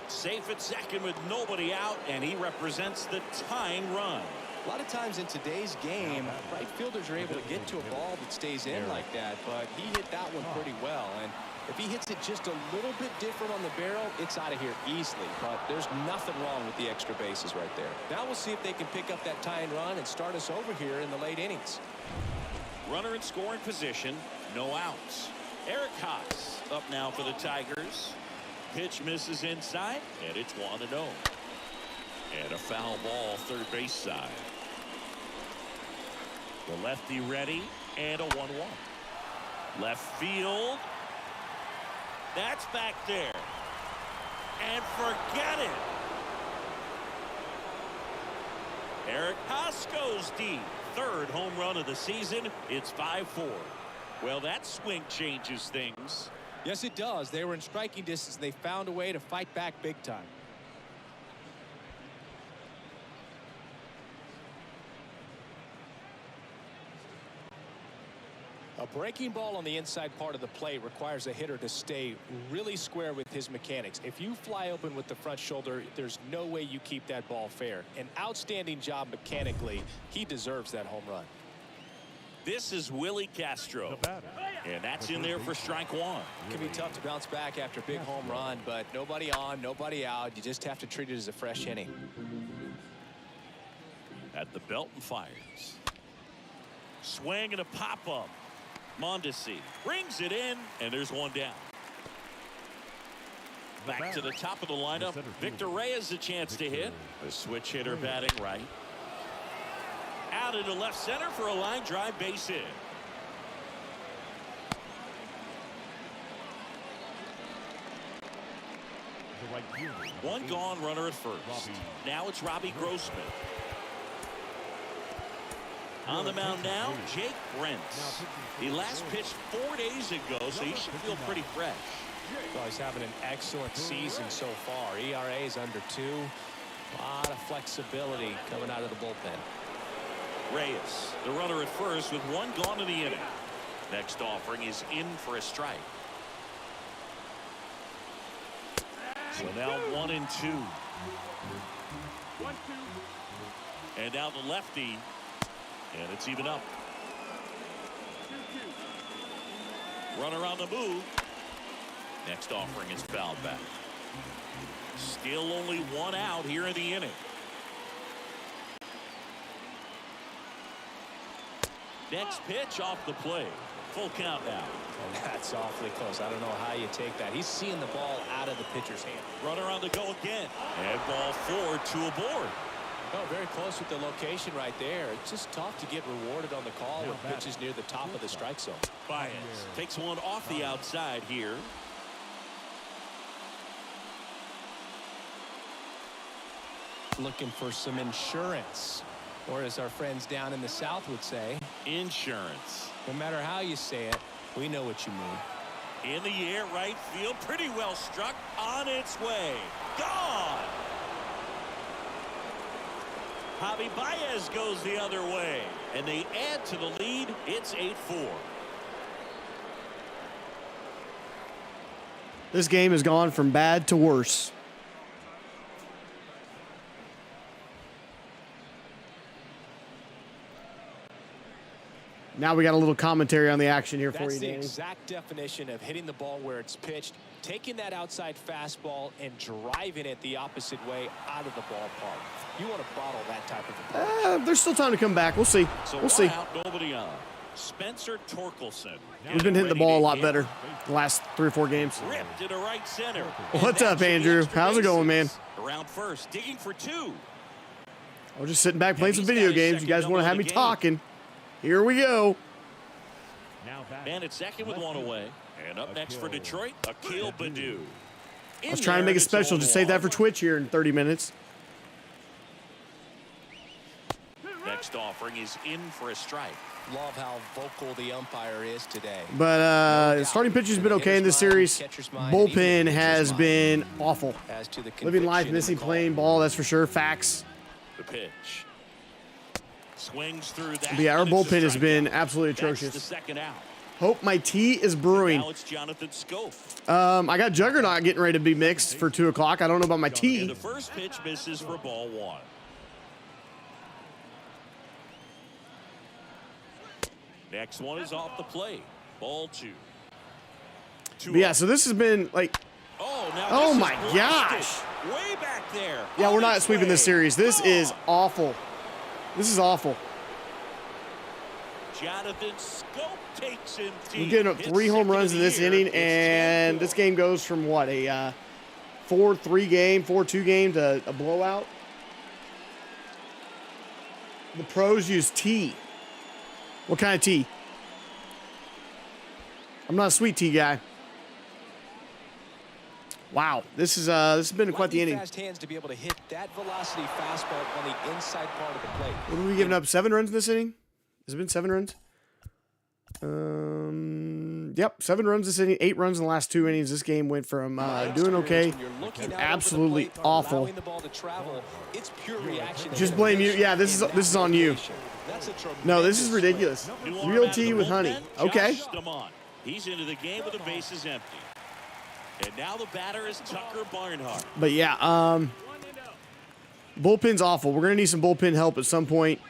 Speaker 1: Safe at second with nobody out, and he represents the tying run.
Speaker 4: A lot of times in today's game, right fielders are able to get to a ball that stays in like that, but he hit that one pretty well. And if he hits it just a little bit different on the barrel, it's out of here easily. But there's nothing wrong with the extra bases right there. Now we'll see if they can pick up that tying run and start us over here in the late innings.
Speaker 1: Runner in scoring position, no outs. Eric Haas up now for the Tigers. Pitch misses inside, and it's 1-0. And a foul ball third base side. The lefty ready, and a 1-1. Left field. That's back there. And forget it. Eric Haas goes deep. 3rd home run of the season. It's 5-4. Well, that swing changes things.
Speaker 4: Yes, it does. They were in striking distance. They found a way to fight back big time. A breaking ball on the inside part of the plate requires a hitter to stay really square with his mechanics. If you fly open with the front shoulder, there's no way you keep that ball fair. An outstanding job mechanically. He deserves that home run.
Speaker 1: This is Willie Castro, and that's in there for strike 1.
Speaker 4: It can be tough to bounce back after a big home run, but nobody on, nobody out. You just have to treat it as a fresh inning.
Speaker 1: At the belt and fires. Swing and a pop-up. Mondesi brings it in, and there's one down. Back to the top of the lineup. Victor Reyes a chance to hit. A switch hitter batting right. Out into left center for a line drive base hit. One gone, runner at first. Now it's Robbie Grossman. On the mound now, Jake Brent. He last pitched 4 days ago, so he should feel pretty fresh.
Speaker 4: Well, he's having an excellent season so far. ERA is under 2. A lot of flexibility coming out of the bullpen.
Speaker 1: Reyes, the runner at first with 1 gone in the inning. Next offering is in for a strike. So now 1-2.
Speaker 5: 1-2.
Speaker 1: And now the lefty. And it's even up.
Speaker 5: 2-2.
Speaker 1: Runner on the move. Next offering is fouled back. Still only 1 out here in the inning. Next pitch off the plate. Full count now.
Speaker 4: That's awfully close. I don't know how you take that. He's seeing the ball out of the pitcher's hand.
Speaker 1: Runner on the go again. And ball 4 to a board.
Speaker 4: Oh, very close with the location right there. It's just tough to get rewarded on the call when pitches near the top of the strike zone.
Speaker 1: Baez takes one off the outside here.
Speaker 4: Looking for some insurance, or as our friends down in the South would say,
Speaker 1: Insurance.
Speaker 4: no matter how you say it, we know what you mean.
Speaker 1: In the air, right field, pretty well struck, on its way. Gone! Javi Baez goes the other way, and they add to the lead. It's 8-4.
Speaker 6: This game has gone from bad to worse. Now we got a little commentary on the action here for
Speaker 4: That's
Speaker 6: you,
Speaker 4: the
Speaker 6: Danny.
Speaker 4: exact definition of hitting the ball where it's pitched, taking that outside fastball and driving it the opposite way out of the ballpark. You want to bottle that type of approach.
Speaker 6: There's still time to come back. We'll see.
Speaker 1: So
Speaker 6: We'll see.
Speaker 1: out, nobody on. Spencer Torkelson.
Speaker 6: We've been hitting the ball a lot better the last 3 or 4 games.
Speaker 1: Ripped into right center.
Speaker 6: What's up, Andrew? How's it going, man?
Speaker 1: Around first, digging for 2.
Speaker 6: I was just sitting back playing some video games. You guys want to have me talking? Here we go.
Speaker 1: And at second with 1 away. And up next for Detroit, Akil Baddoo.
Speaker 6: I was trying to make a special to save that for Twitch here in 30 minutes.
Speaker 1: Next offering is in for a strike.
Speaker 4: Love how vocal the umpire is today.
Speaker 6: But starting pitch has been okay in this series. Bullpen has been awful.
Speaker 4: As to the
Speaker 6: Living life,
Speaker 4: conviction
Speaker 6: missing
Speaker 4: in the
Speaker 6: playing ball, that's for sure. Facts.
Speaker 1: The pitch. Swings through that.
Speaker 6: But yeah, our
Speaker 1: and it's a
Speaker 6: bullpen has been
Speaker 1: strikeout.
Speaker 6: absolutely
Speaker 1: That's the
Speaker 6: atrocious.
Speaker 1: second out.
Speaker 6: Hope my tea is brewing.
Speaker 1: Now it's Jonathan Scope.
Speaker 6: I got Juggernaut getting ready to be mixed for 2 o'clock. I don't know about my
Speaker 1: And
Speaker 6: tea.
Speaker 1: the first pitch misses for ball 1. Next one is off the plate. Ball 2.
Speaker 6: But yeah, so this has been like,
Speaker 1: Oh, now
Speaker 6: oh
Speaker 1: this is
Speaker 6: my
Speaker 1: blasted.
Speaker 6: gosh.
Speaker 1: Way back there.
Speaker 6: Yeah,
Speaker 1: On
Speaker 6: we're not
Speaker 1: its
Speaker 6: sweeping this
Speaker 1: way.
Speaker 6: series. This is
Speaker 1: Gone.
Speaker 6: awful. This is awful.
Speaker 1: Jonathan Scope takes in deep.
Speaker 6: We're getting up
Speaker 1: Hits
Speaker 6: 3 home
Speaker 1: second
Speaker 6: runs
Speaker 1: of
Speaker 6: in
Speaker 1: the
Speaker 6: this
Speaker 1: year.
Speaker 6: inning,
Speaker 1: It's
Speaker 6: and
Speaker 1: 10-4.
Speaker 6: this game goes from what, a 4-3 game, 4-2 game to a blowout. The pros use tea. What kind of tea? I'm not a sweet tea guy. Wow, this has been quite the inning.
Speaker 4: Fast hands to be able to hit that velocity fastball on the inside part of the plate.
Speaker 6: What have we given up? 7 runs in this inning? Has it been 7 runs? Yep, 7 runs this inning, 8 runs in the last 2 innings. This game went from doing okay, absolutely awful. Just blame you. Yeah, this is on you. No, this is ridiculous.
Speaker 1: New arm
Speaker 6: Real
Speaker 1: out of
Speaker 6: tea
Speaker 1: the
Speaker 6: with honey.
Speaker 1: bullpen,
Speaker 6: Okay.
Speaker 1: Josh Damon. He's into the game with the bases empty. And now the batter is Tucker Barnhart.
Speaker 6: But yeah, bullpen's awful. We're gonna need some bullpen help at some point.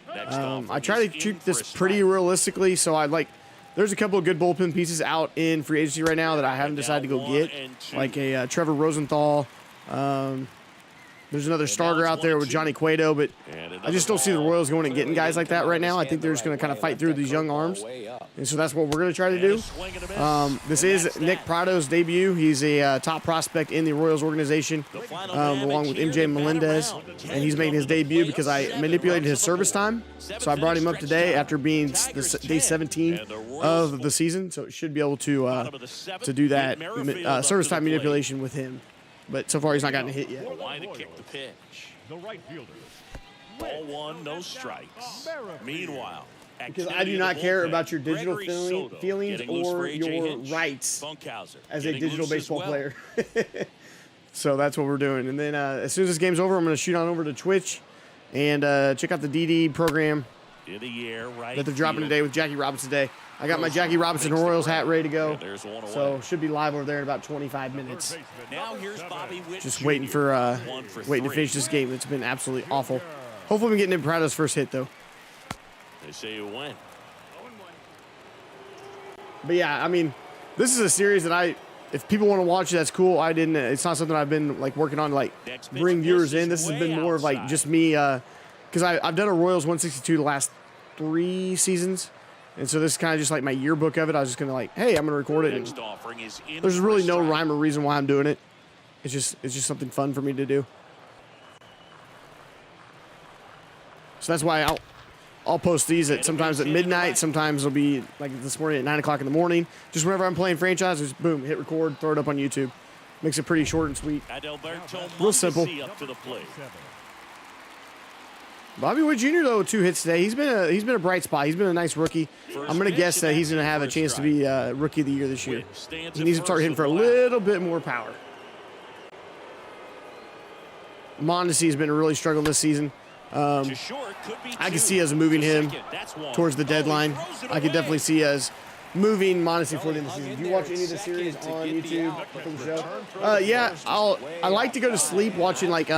Speaker 1: Next
Speaker 6: I
Speaker 1: offering
Speaker 6: try to
Speaker 1: is in
Speaker 6: treat
Speaker 1: for
Speaker 6: this
Speaker 1: a
Speaker 6: pretty
Speaker 1: strike.
Speaker 6: realistically, so I'd like. There's a couple of good bullpen pieces out in free agency right now that I haven't decided to go get, like a Trevor Rosenthal. There's another starter out there with Johnny Cueto, but I just don't see the Royals going and getting guys like that right now. I think they're just going to kind of fight through these young arms, and so that's what we're going to try to do. This is Nick Prado's debut. He's a top prospect in the Royals organization, along with MJ Melendez, and he's making his debut because I manipulated his service time. So I brought him up today after being day 17 of the season, so it should be able to do that service time manipulation with him. But so far he's not gotten a hit yet.
Speaker 1: Line to kick the pitch.
Speaker 3: The right fielder,
Speaker 1: Ball one, no strikes. Meanwhile,
Speaker 6: because I do not care about your digital feelings or your rights as a digital baseball player. So that's what we're doing. And then as soon as this game's over, I'm going to shoot on over to Twitch and check out the DD program that they're dropping today with Jackie Robinson today. I got my Jackie Robinson Royals hat ready to go. So should be live over there in about 25 minutes.
Speaker 1: Now here's Bobby Witt
Speaker 6: Just waiting to finish this game. It's been absolutely awful. Hopefully we get in Prado's first hit, though.
Speaker 1: They say you win.
Speaker 6: But yeah, I mean, this is a series that if people want to watch it, that's cool. It's not something I've been like working on to like bring viewers in. This has been more of like just me, because I've done a Royals 162 the last 3 seasons. And so this is kind of just like my yearbook of it. I was just going to like, hey, I'm going to record it. And there's really no rhyme or reason why I'm doing it. It's just something fun for me to do. So that's why I'll post these sometimes at midnight. Sometimes it'll be like this morning at 9 o'clock in the morning. Just whenever I'm playing franchise, just boom, hit record, throw it up on YouTube. Makes it pretty short and sweet. Real simple. Bobby Witt Jr. though, 2 hits today. He's been a bright spot. He's been a nice rookie. I'm going to guess that he's going to have a chance to be Rookie of the Year this year. He needs to start hitting for a little bit more power. Mondesi has been really struggling this season. I can see us moving him towards the deadline. I could definitely see us moving Mondesi for the end of the season. Do you watch any of the series on YouTube for the show? Yeah, I like to go to sleep watching like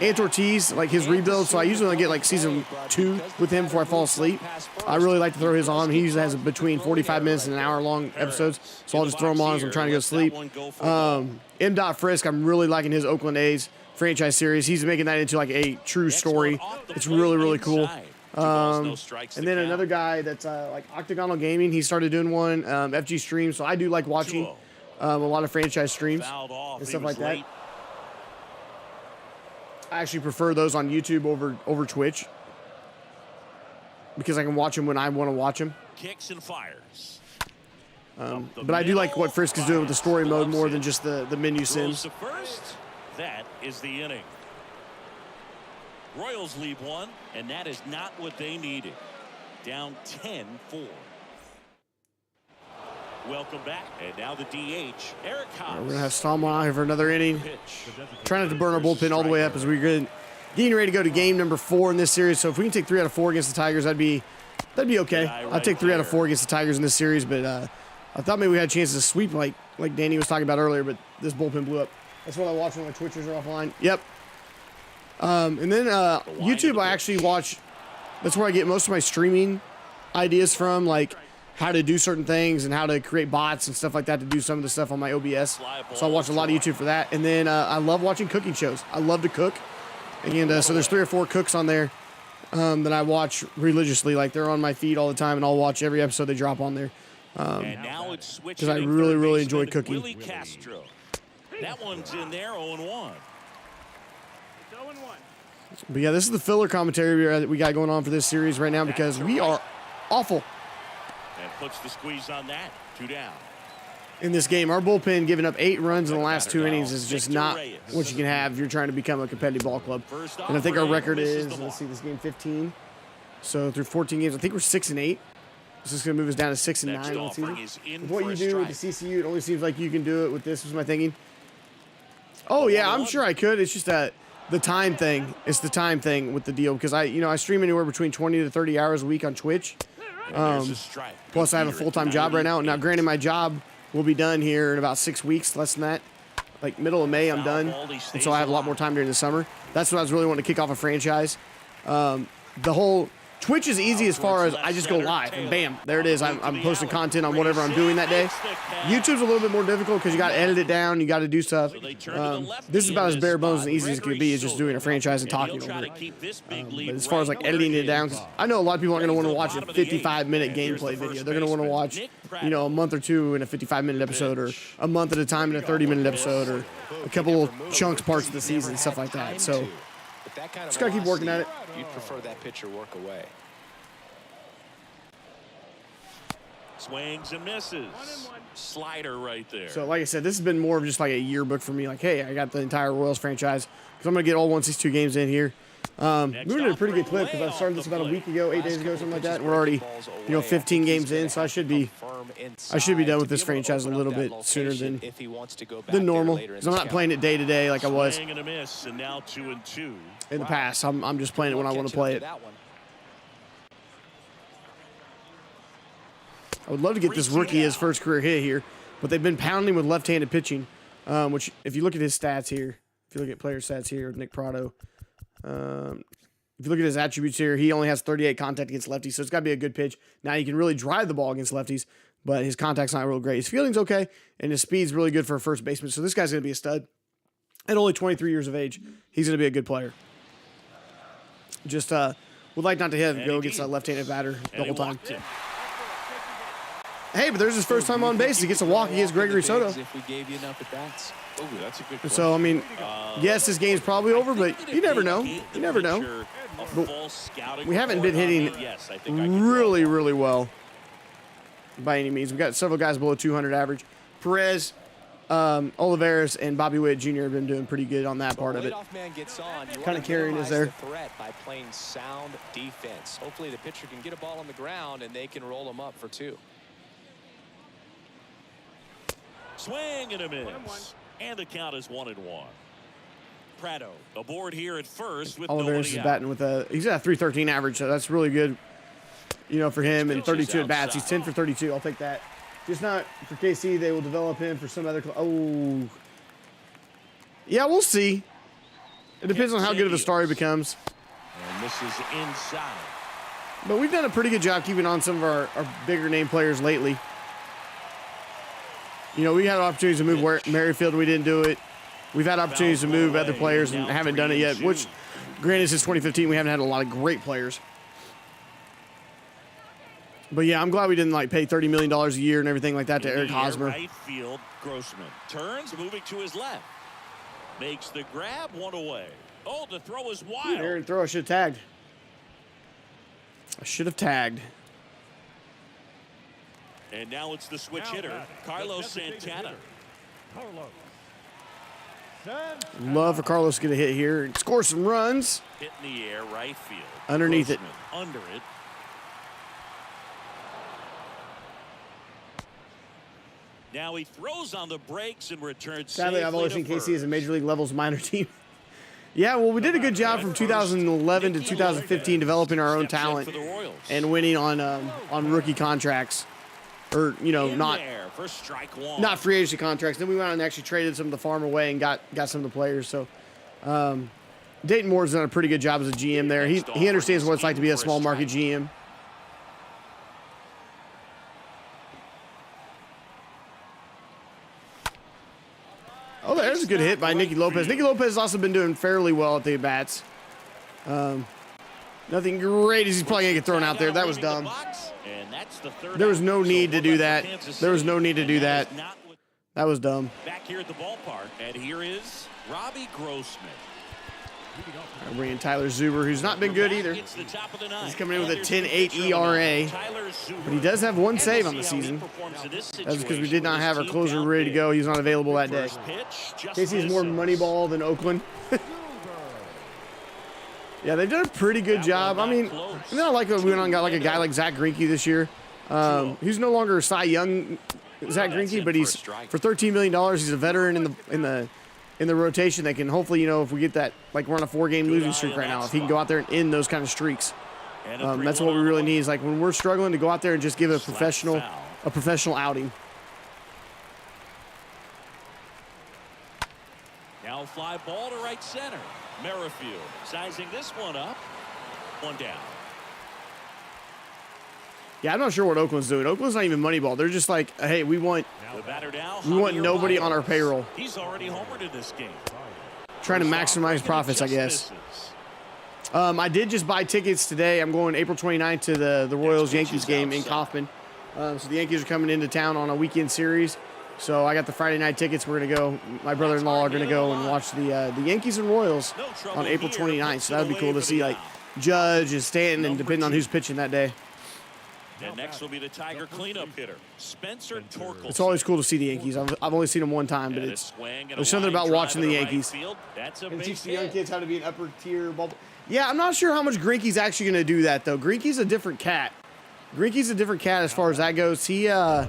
Speaker 6: Ant Ortiz, like his rebuild. So I usually only get like season 2 with him before I fall asleep. I really like to throw his on. He usually has between 45 minutes and an hour long episodes. So I'll just throw him on as I'm trying to go to sleep. M. Frisk, I'm really liking his Oakland A's franchise series. He's making that into like a true story. It's really, really cool. And then another guy that's like Octagonal Gaming, he started doing one, FG Stream. So I do like watching a lot of franchise streams and stuff like that. I actually prefer those on YouTube over Twitch because I can watch them when I want to watch them.
Speaker 1: Kicks and fires.
Speaker 6: But I do like what Frisk is doing with the story mode more than just the menu sims.
Speaker 1: That is the inning. Royals lead 1, and that is not what they needed. Down 10-4. Welcome back. And now the DH, Eric Haas. We're
Speaker 6: going to have Stalma out here for another inning. Trying not to burn our bullpen all the way up as we're getting ready to go to game number 4 in this series. So if we can take 3 out of 4 against the Tigers, that'd be okay. I'd take 3 out of 4 against the Tigers in this series, but I thought maybe we had a chance to sweep like Danny was talking about earlier, but this bullpen blew up. That's what I watch when my Twitchers are offline. Yep. And then YouTube, I actually watch. That's where I get most of my streaming ideas from, like how to do certain things and how to create bots and stuff like that to do some of the stuff on my OBS. So I watch a lot of YouTube for that. And then I love watching cooking shows. I love to cook. And so there's 3 or 4 cooks on there that I watch religiously. Like they're on my feed all the time, and I'll watch every episode they drop on there. Because I really, really enjoy cooking.
Speaker 1: Willie Castro. That one's in there, 0-1.
Speaker 6: But yeah, this is the filler commentary we got going on for this series right now because we are awful.
Speaker 1: And puts the squeeze on that. 2 down.
Speaker 6: In this game, our bullpen giving up 8 runs in the last 2 innings is just not what you can have if you're trying to become a competitive ball club. And I think our record is, let's see, this game 15. So through 14 games, I think we're 6-8. This is going to move us down to 6-9 on season. With what you do with the CCU, it only seems like you can do it with this, was my thinking. Oh, yeah, I'm sure I could. It's just the time thing. It's the time thing with the deal because I stream anywhere between 20 to 30 hours a week on Twitch. Plus, I have a full-time job right now. Now, granted, my job will be done here in about 6 weeks, less than that. Like middle of May, I'm done. And so I have a lot more time during the summer. That's what I was really wanting to kick off a franchise. The whole Twitch is easy as far as I just go live and bam, there it is. I'm posting content on whatever I'm doing that day. YouTube's a little bit more difficult because you got to edit it down. You got to do stuff. This is about as bare bones and easy as it can be. Is just doing a franchise and talking over it. But as far as like editing it down, because I know a lot of people aren't going to want to watch a 55-minute gameplay video. They're going to want to watch, a month or two in a 55-minute episode, or a month at a time in a 30-minute episode, or a couple chunks parts of the season, stuff like that. So just got to keep working at it.
Speaker 4: You'd prefer that pitcher work away.
Speaker 1: Swings and misses. Slider right there.
Speaker 6: So, like I said, this has been more of just like a yearbook for me. Like, hey, I got the entire Royals franchise because I'm going to get all 162 games in here. Moving at a pretty good clip because I started this about a week ago, 8 days ago, something like that. And we're already, 15 games in, so I should be done with this franchise a little bit sooner than normal because I'm not playing it day to day like I was in the past. I'm just playing it when I want to play it. I would love to get this rookie his first career hit here, but they've been pounding with left-handed pitching, which if you look at his stats here, if you look at player stats here with Nick Prado, if you look at his attributes here, he only has 38 contact against lefties, so it's got to be a good pitch. Now, he can really drive the ball against lefties, but his contact's not real great. His fielding's okay, and his speed's really good for a first baseman, so this guy's going to be a stud. At only 23 years of age, he's going to be a good player. Just would like not to have go against a left-handed batter the whole time. Hey, but there's his first time on base. He gets a walk against Gregory Soto.
Speaker 4: If we gave you enough at bats.
Speaker 1: Oh, that's a good question.
Speaker 6: So, I mean, yes, this game's probably over, but you never know. You never know. But we haven't been hitting really, really well by any means. We've got several guys below 200 average. Perez, Olivares, and Bobby Witt Jr. have been doing pretty good on that part of it. Kind of carrying us there.
Speaker 4: By playing sound defense. Hopefully the pitcher can get a ball on the ground and they can roll them up for 2.
Speaker 1: Swing and a miss. And the count is 1-1. Prado aboard here at first with
Speaker 6: Olivares is batting with he's at a 313 average, so that's really good, for him. And 32 at bats. He's 10 for 32. I'll take that. Just not for KC. They will develop him for some other. Oh, yeah, we'll see. It depends on how good of a star he becomes.
Speaker 1: And this is inside.
Speaker 6: But we've done a pretty good job keeping on some of our bigger name players lately. We had opportunities to move Merrifield. We didn't do it. We've had opportunities to move other players and haven't done it yet, which, granted, since 2015, we haven't had a lot of great players. But, yeah, I'm glad we didn't, pay $30 million a year and everything like that to Eric Hosmer.
Speaker 1: Right field, Grossman turns, moving to his left. Makes the grab, 1 away. Oh, the throw is wild.
Speaker 6: Aaron throw, I should have tagged.
Speaker 1: And now it's the switch hitter, Carlos Santana.
Speaker 6: Love for Carlos to get a hit here and score some runs.
Speaker 1: Hit in the air, right field.
Speaker 6: Underneath it.
Speaker 1: Under it. Now he throws on the brakes and returns.
Speaker 6: Sadly, I've always seen KC as a major league levels minor team. Yeah, well, we did a good job from 2011 to 2015 developing our own talent and winning on rookie contracts. Or, not free agency contracts. Then we went out and actually traded some of the farm away and got some of the players. So, Dayton Moore's done a pretty good job as a GM there. He understands what it's like to be a small market GM. Oh, there's a good hit by Nicky Lopez. Nicky Lopez has also been doing fairly well at the bats. Nothing great as he's probably going to get thrown out there. That was dumb. There was no need to do that. That was dumb.
Speaker 1: Back here at the ballpark, and here is Robbie Grossman.
Speaker 6: I'm bringing Tyler Zuber, who's not been good either. He's coming in with a 10.8 ERA, but he does have 1 save on the season. That's because we did not have our closer ready to go. He's not available that day. KC is more money ball than Oakland. Yeah, they've done a pretty good job. I mean, I like that we went on and got a guy like Zach Greinke this year. He's no longer a Cy Young Zach Greinke, but he's for $13 million. He's a veteran in the rotation. They can hopefully, if we get that, we're on a 4-game losing streak right now. If he can go out there and end those kind of streaks, that's what we really need. Is when we're struggling to go out there and just give a professional outing.
Speaker 1: Now fly ball to right center. Merrifield sizing this one up. 1 down.
Speaker 6: Yeah, I'm not sure what Oakland's doing. Oakland's not even Moneyball. They're just hey, we want nobody on our payroll.
Speaker 1: He's already homered in this game.
Speaker 6: Trying to maximize profits, I guess. I did just buy tickets today. I'm going April 29th to the Royals-Yankees game in Kauffman. So the Yankees are coming into town on a weekend series. So I got the Friday night tickets. We're going to go. My brother-in-law are going to go and watch the Yankees and Royals on April 29th. So that would be cool to see Judge and Stanton and depending on who's pitching that day.
Speaker 1: And next will be the Tiger cleanup hitter, Spencer Torkelson.
Speaker 6: It's always cool to see the Yankees. I've only seen them one time, but there's something about watching the Yankees. And teach the young kids how to be an upper tier ball. Yeah, I'm not sure how much Greinke's actually going to do that, though. Greinke's a different cat. Greinke's a different cat as far as that goes. He,
Speaker 1: so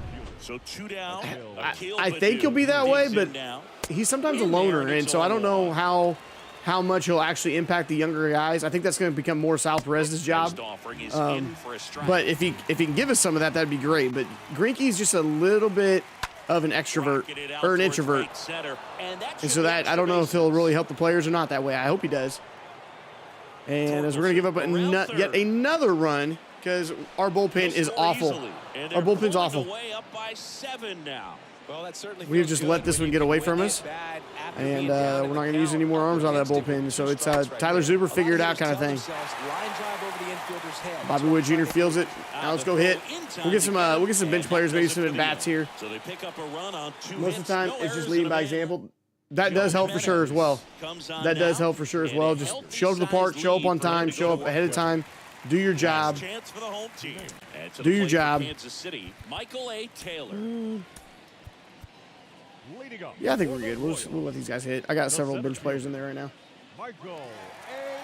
Speaker 1: 2 down.
Speaker 6: I think he'll be that way, but he's sometimes a loner, and so I don't know how much he'll actually impact the younger guys. I think that's going to become more Sal Perez's job. But if he can give us some of that, that'd be great. But Greinke's just a little bit of an extrovert or an introvert, and so that I don't know if he'll really help the players or not that way. I hope he does. And as we're going to give up yet another run because our bullpen is awful. Our bullpen's awful. We've just let this one get away from us, and we're not going to use any more arms out of that bullpen. So it's Tyler Zuber figure it out kind of thing. Bobby Wood Jr. feels it. Now let's go hit. We'll get some bench players, maybe some at bats here. Most of the time, it's just leading by example. That does help for sure as well. That does help for sure as well. Just show up to the park, show up on time, show up ahead of time, do your job. Do your job. Yeah, I think we're good. We'll let these guys hit. I got several bench players in there right now.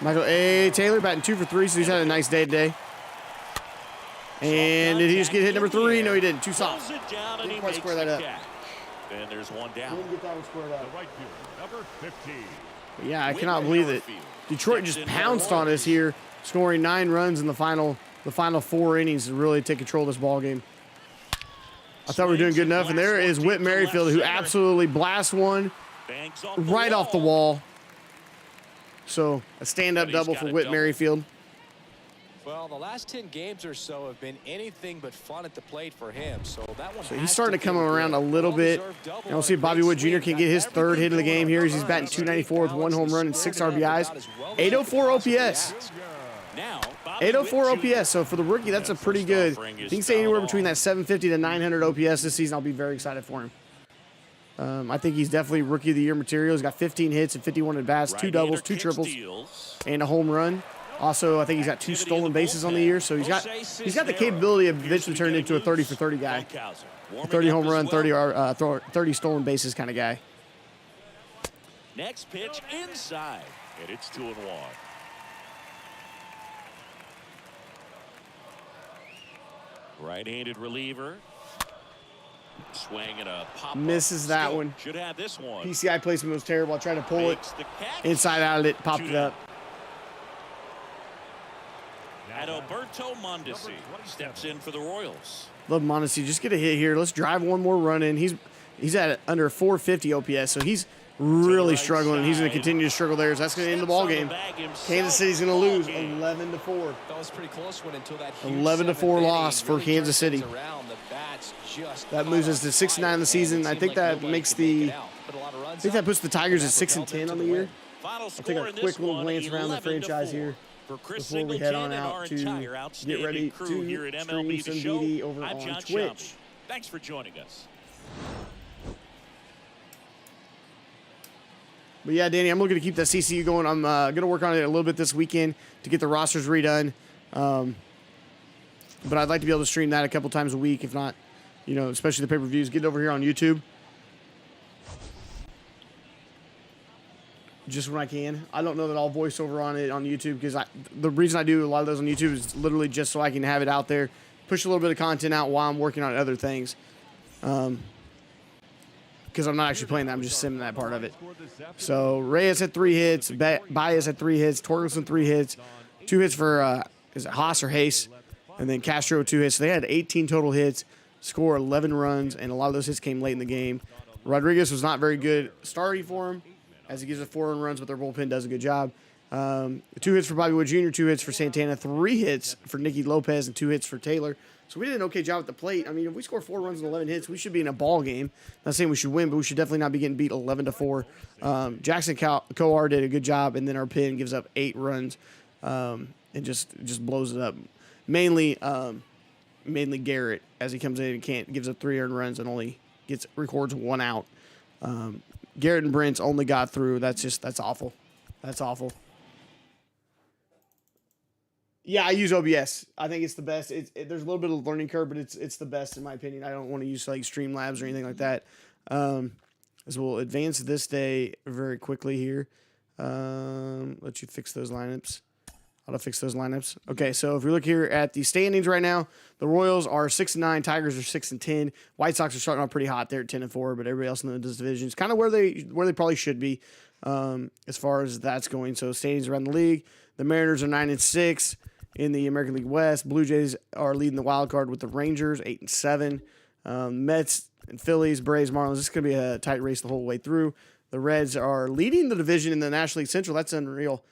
Speaker 6: Michael A. Taylor batting 2 for 3, so he's had a nice day today. And did he just get hit number 3? No, he didn't. Too soft. Didn't quite square that up.
Speaker 1: And there's one down.
Speaker 6: Didn't get that one squared up. But yeah, I cannot believe it. Detroit just pounced on us here, scoring 9 runs in the final 4 innings to really take control of this ball game. I thought we were doing good enough, and there is Whit Merrifield, who absolutely blasts one right off the wall. So a stand-up double for Whit Merrifield.
Speaker 4: Well, the last 10 games or so have been anything but fun at the plate for him. So that one.
Speaker 6: So he's starting to come around a little bit. And we'll see if Bobby Wood Jr. can get his 3rd hit of the game here. He's batting .294 with 1 home run and 6 RBIs. 804 OPS. 804 OPS. So for the rookie, that's a pretty good. He can stay anywhere between that 750 to 900 OPS this season. I'll be very excited for him. I think he's definitely rookie of the year material. He's got 15 hits and 51 at bats, 2 doubles, 2 triples, and a home run. Also, I think he's got 2 stolen bases on the year, so he's got the capability of eventually turning into a 30 for 30 guy, a 30 home run, 30 stolen bases kind of guy.
Speaker 1: Next pitch inside, and it's 2-1. Right-handed reliever, swing and a pop.
Speaker 6: Misses that one.
Speaker 1: Should have this one.
Speaker 6: PCI placement was terrible. I tried to pull it inside out of it, popped it up.
Speaker 1: And Alberto Mondesi steps in for the Royals.
Speaker 6: Love Mondesi. Just get a hit here. Let's drive one more run in. He's at under 450 OPS, so he's really struggling, and he's going to continue to struggle there. So that's going to end the ball game. Kansas City's going to lose 11-4.
Speaker 4: That was pretty close one until that
Speaker 6: 11-4 loss for Kansas City. That moves us to 6-9 in the season. I think that makes puts the Tigers at 6-10 on the year. I'll take a quick little glance around the franchise here before we head on out to get ready to stream some BD over on Twitch.
Speaker 1: Thanks for joining us.
Speaker 6: But yeah, Danny, I'm looking to keep that CCU going. I'm going to work on it a little bit this weekend to get the rosters redone. But I'd like to be able to stream that a couple times a week, if not, especially the pay-per-views. Get it over here on YouTube. Just when I can. I don't know that I'll voice over on it on YouTube because the reason I do a lot of those on YouTube is literally just so I can have it out there, push a little bit of content out while I'm working on other things. Because I'm not actually playing that. I'm just simming that part of it. So Reyes had 3 hits. Baez had 3 hits. Torkelson 3 hits. 2 hits for, is it Haas or Hayes? And then Castro 2 hits. So they had 18 total hits, score 11 runs, and a lot of those hits came late in the game. Rodriguez was not very good starting for him, as he gives it 4 runs, but their bullpen does a good job. 2 hits for Bobby Wood Jr., 2 hits for Santana, 3 hits for Nicky Lopez, and 2 hits for Taylor. So we did an okay job at the plate. I mean, if we score 4 runs and 11 hits, we should be in a ball game. Not saying we should win, but we should definitely not be getting beat 11-4. Jackson Coar did a good job, and then our pen gives up 8 runs and just blows it up. Mainly Garrett, as he comes in and gives up 3 earned runs and only records 1 out. Garrett and Brent's only got through. That's awful. That's awful. Yeah, I use OBS. I think it's the best. There's a little bit of learning curve, but it's the best in my opinion. I don't want to use like Streamlabs or anything like that. As we'll advance this day very quickly here. Let you fix those lineups. How to fix those lineups. Okay, so if we look here at the standings right now, the Royals are 6-9, Tigers are 6-10, White Sox are starting off pretty hot there at 10-4, but everybody else in this division is kind of where they probably should be as far as that's going. So standings around the league, the Mariners are 9-6 in the American League West. Blue Jays are leading the wild card with the Rangers 8-7. Mets and Phillies, Braves, Marlins. This is going to be a tight race the whole way through. The Reds are leading the division in the National League Central. That's unreal.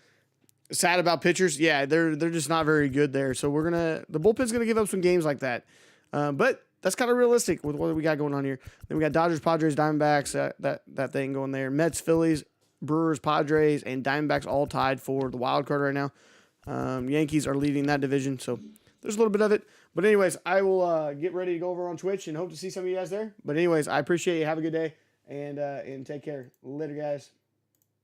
Speaker 6: Sad about pitchers. Yeah, they're just not very good there. So the bullpen's gonna give up some games like that. But that's kind of realistic with what we got going on here. Then we got Dodgers, Padres, Diamondbacks, that thing going there. Mets, Phillies, Brewers, Padres, and Diamondbacks all tied for the wild card right now. Yankees are leading that division, so there's a little bit of it. But anyways, I will get ready to go over on Twitch and hope to see some of you guys there. But anyways, I appreciate you. Have a good day and take care. Later, guys.